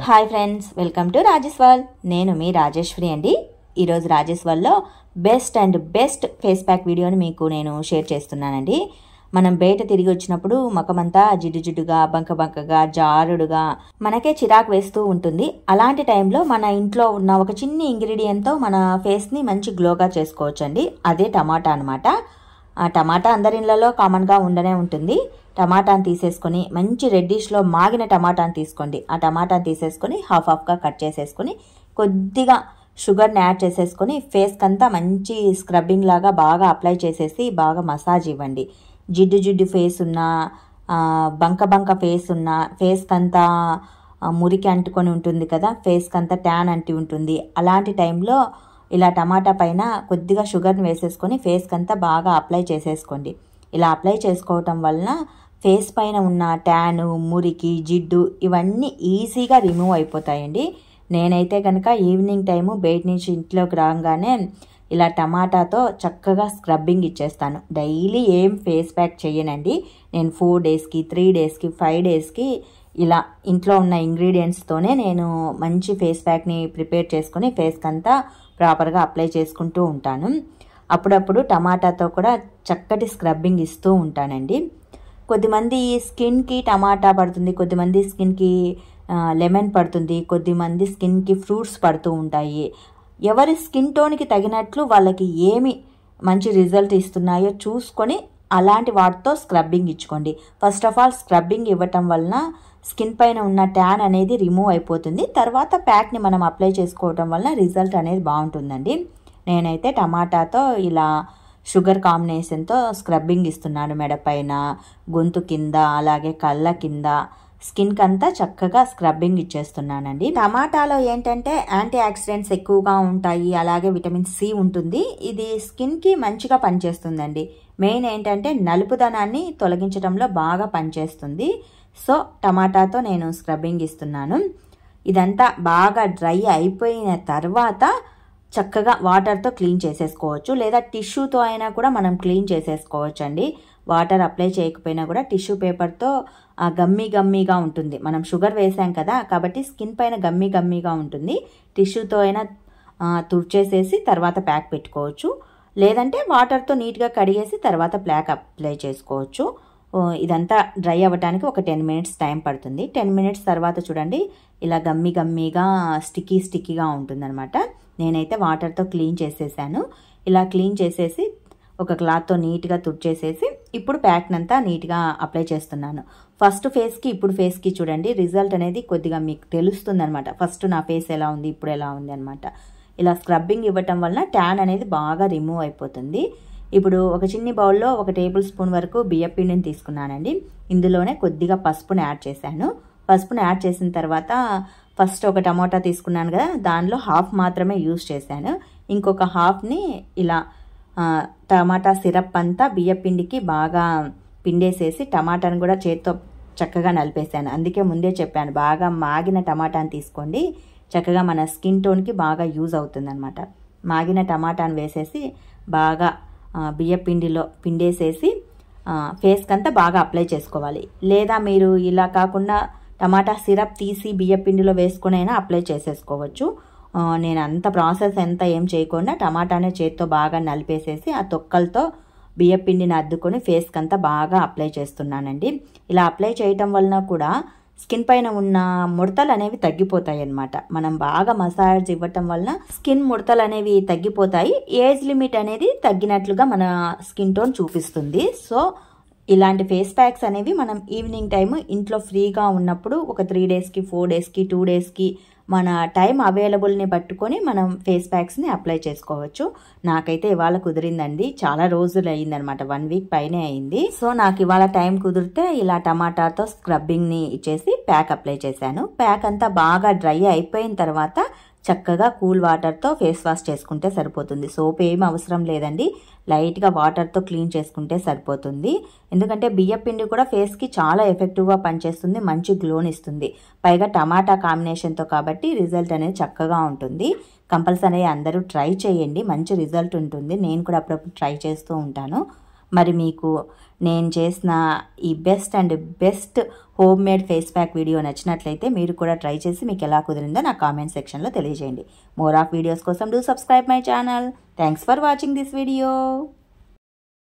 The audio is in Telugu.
Hi friends, welcome to Rajesh world. నేను మీ రాజేశ్వరి అండి. ఈరోజు రాజేష్ వరల్డ్లో బెస్ట్ ఫేస్ ప్యాక్ వీడియోని మీకు నేను షేర్ చేస్తున్నానండి. మనం బయట తిరిగి వచ్చినప్పుడు ముఖమంతా జిడ్డుగా బంకగా జారుడుగా మనకే చిరాకు వేస్తూ ఉంటుంది. అలాంటి టైంలో మన ఇంట్లో ఉన్న ఒక చిన్న ఇంగ్రీడియంట్తో మన ఫేస్ని మంచి గ్లోగా చేసుకోవచ్చండి. అదే టమాటా అనమాట. ఆ టమాటా అందరి ఇళ్లలో కామన్గా ఉండనే ఉంటుంది. టమాటాని తీసేసుకొని మంచి రెడ్డిష్లో మాగిన టమాటాని తీసుకోండి. ఆ టమాటాని తీసేసుకొని హాఫ్గా కట్ చేసేసుకొని కొద్దిగా షుగర్ని యాడ్ చేసేసుకొని ఫేస్కి అంతా మంచి స్క్రబ్బింగ్ లాగా బాగా అప్లై చేసేసి బాగా మసాజ్ ఇవ్వండి. జిడ్డు ఫేస్ ఉన్న బంక ఫేస్ ఉన్న ఫేస్కి అంతా మురికి అంటుకొని ఉంటుంది కదా, ఫేస్కి అంతా ట్యాన్ అంటి ఉంటుంది. అలాంటి టైంలో ఇలా టమాటా పైన కొద్దిగా షుగర్ని వేసేసుకొని ఫేస్కి అంతా బాగా అప్లై చేసేసుకోండి. ఇలా అప్లై చేసుకోవటం వలన ఫేస్ పైన ఉన్న ట్యాను, మురికి, జిడ్డు ఇవన్నీ ఈజీగా రిమూవ్ అయిపోతాయండి. నేనైతే కనుక ఈవినింగ్ టైము బయట నుంచి ఇంట్లోకి రాగానే ఇలా టమాటాతో చక్కగా స్క్రబ్బింగ్ ఇచ్చేస్తాను. డైలీ ఏం ఫేస్ ప్యాక్ చేయనండి. నేను 4 డేస్కి 3 డేస్కి 5 డేస్కి ఇలా ఇంట్లో ఉన్న ఇంగ్రీడియంట్స్తోనే నేను మంచి ఫేస్ ప్యాక్ని ప్రిపేర్ చేసుకొని ఫేస్కి అంతా ప్రాపర్గా అప్లై చేసుకుంటూ ఉంటాను. అప్పుడప్పుడు టమాటాతో కూడా చక్కటి స్క్రబ్బింగ్ ఇస్తూ ఉంటానండి. కొద్దిమంది స్కిన్కి టమాటా పడుతుంది, కొద్దిమంది స్కిన్కి లెమన్ పడుతుంది, కొద్దిమంది స్కిన్కి ఫ్రూట్స్ పడుతూ ఉంటాయి. ఎవరి స్కిన్ టోన్కి తగినట్లు వాళ్ళకి ఏమి మంచి రిజల్ట్ ఇస్తున్నాయో చూసుకొని అలాంటి వాటితో స్క్రబ్బింగ్ ఇచ్చుకోండి. ఫస్ట్ ఆఫ్ ఆల్ స్క్రబ్బింగ్ ఇవ్వటం వలన స్కిన్ పైన ఉన్న ట్యాన్ అనేది రిమూవ్ అయిపోతుంది. తర్వాత ప్యాక్ని మనం అప్లై చేసుకోవటం వలన రిజల్ట్ అనేది బాగుంటుందండి. నేనైతే టమాటాతో ఇలా షుగర్ కాంబినేషన్తో స్క్రబ్బింగ్ ఇస్తున్నాను. మెడపైన, గొంతు కింద, అలాగే కళ్ళ కింద, స్కిన్కి అంతా చక్కగా స్క్రబ్బింగ్ ఇచ్చేస్తున్నానండి. టమాటాలో ఏంటంటే యాంటీ ఆక్సిడెంట్స్ ఎక్కువగా ఉంటాయి, అలాగే విటమిన్ సి ఉంటుంది. ఇది స్కిన్కి మంచిగా పనిచేస్తుందండి. మెయిన్ ఏంటంటే నలుపుదనాన్ని తొలగించడంలో బాగా పనిచేస్తుంది. సో టమాటాతో నేను స్క్రబ్బింగ్ ఇస్తున్నాను. ఇదంతా బాగా డ్రై అయిపోయిన తర్వాత చక్కగా వాటర్తో క్లీన్ చేసేసుకోవచ్చు, లేదా టిష్యూతో అయినా కూడా మనం క్లీన్ చేసేసుకోవచ్చు అండి. వాటర్ అప్లై చేయకపోయినా కూడా టిష్యూ పేపర్తో గమ్మీగా ఉంటుంది. మనం షుగర్ వేసాం కదా, కాబట్టి స్కిన్ పైన గమ్మీగా ఉంటుంది. టిష్యూతో అయినా తుడిచేసేసి తర్వాత ప్యాక్ పెట్టుకోవచ్చు, లేదంటే వాటర్తో నీట్గా కడిగేసి తర్వాత ప్యాక్ అప్లై చేసుకోవచ్చు. ఇదంతా డ్రై అవ్వడానికి ఒక 10 మినిట్స్ టైం పడుతుంది. 10 మినిట్స్ తర్వాత చూడండి ఇలా గమ్మీగా స్టిక్కీగా ఉంటుందన్నమాట. నేనైతే వాటర్తో క్లీన్ చేసేసాను. ఇలా క్లీన్ చేసేసి ఒక క్లాత్తో నీట్గా తుడిచేసేసి ఇప్పుడు ప్యాక్నంతా నీట్గా అప్లై చేస్తున్నాను. ఫస్ట్ ఫేస్కి ఇప్పుడు ఫేస్కి చూడండి రిజల్ట్ అనేది కొద్దిగా మీకు తెలుస్తుంది అనమాట. ఫస్ట్ నా ఫేస్ ఎలా ఉంది, ఇప్పుడు ఎలా ఉంది అనమాట. ఇలా స్క్రబ్బింగ్ ఇవ్వటం వలన ట్యాన్ అనేది బాగా రిమూవ్ అయిపోతుంది. ఇప్పుడు ఒక చిన్ని బౌల్లో 1 టేబుల్ స్పూన్ వరకు బియ్యం పిండిని తీసుకున్నానండి. ఇందులోనే కొద్దిగా పసుపుని యాడ్ చేశాను. పసుపుని యాడ్ చేసిన తర్వాత ఫస్ట్ ఒక టమాటా తీసుకున్నాను కదా, దానిలో హాఫ్ మాత్రమే యూజ్ చేశాను. ఇంకొక హాఫ్ని ఇలా టమాటా సిరప్ అంతా బియ్యం పిండికి బాగా పిండేసేసి టమాటాను కూడా చేత్తో చక్కగా నలిపేశాను. అందుకే ముందే చెప్పాను, బాగా మాగిన టమాటాని తీసుకోండి, చక్కగా మన స్కిన్ టోన్కి బాగా యూజ్ అవుతుంది అనమాట. మాగిన టమాటాను వేసేసి బాగా బియ్యం పిండిలో పిండేసేసి ఫేస్కి అంతా బాగా అప్లై చేసుకోవాలి. లేదా మీరు ఇలా కాకుండా టమాటా సిరప్ తీసి బియ్యం పిండిలో వేసుకొని అయినా అప్లై చేసేసుకోవచ్చు. నేను అంత ప్రాసెస్ ఏం చేయకుండా టమాటానే చేత్తో బాగా నలిపేసేసి ఆ తొక్కలతో బియ్యం పిండిని అద్దుకొని ఫేస్కి అంతా బాగా అప్లై చేస్తున్నానండి. ఇలా అప్లై చేయటం వలన కూడా స్కిన్ పైన ఉన్న ముడతలు అనేవి తగ్గిపోతాయి అన్నమాట. మనం బాగా మసాజ్ ఇవ్వటం వలన స్కిన్ ముడతలు అనేవి తగ్గిపోతాయి. ఏజ్ లిమిట్ అనేది తగ్గినట్లుగా మన స్కిన్ టోన్ చూపిస్తుంది. సో ఇలాంటి ఫేస్ ప్యాక్స్ అనేవి మనం ఈవినింగ్ టైము ఇంట్లో ఫ్రీగా ఉన్నప్పుడు ఒక 3 డేస్కి 4 డేస్కి 2 డేస్కి మన టైం అవైలబుల్ని పట్టుకొని మనం ఫేస్ ప్యాక్స్ని అప్లై చేసుకోవచ్చు. నాకైతే ఇవాళ కుదిరిందండి. చాలా రోజులు అయ్యిందనమాట, 1 వీక్ పైనే అయింది. సో నాకు ఇవాళ టైం కుదిరితే ఇలా టమాటాతో స్క్రబ్బింగ్ని ఇచ్చేసి ప్యాక్ అప్లై చేశాను. ప్యాక్ అంతా బాగా డ్రై అయిపోయిన తర్వాత చక్కగా కూల్ వాటర్తో ఫేస్ వాష్ చేసుకుంటే సరిపోతుంది. సోప్ ఏం అవసరం లేదండి, లైట్గా వాటర్తో క్లీన్ చేసుకుంటే సరిపోతుంది. ఎందుకంటే బియ్యం పిండి కూడా ఫేస్కి చాలా ఎఫెక్టివ్గా పనిచేస్తుంది, మంచి గ్లోని ఇస్తుంది. పైగా టమాటా కాంబినేషన్తో కాబట్టి రిజల్ట్ అనేది చక్కగా ఉంటుంది. కంపల్సరీ అందరూ ట్రై చేయండి, మంచి రిజల్ట్ ఉంటుంది. నేను కూడా అప్పుడప్పుడు ట్రై చేస్తూ ఉంటాను. మరి మీకు నేను చేసిన ఈ best and best home made face pack video నచ్చినట్లయితే మీరు కూడా ట్రై చేసి మీకు ఎలా కుదిరిందో నా కామెంట్ సెక్షన్లో తెలియజేయండి. మోర్ ఆఫ్ వీడియోస్ కోసం do subscribe my channel. Thanks for watching this video.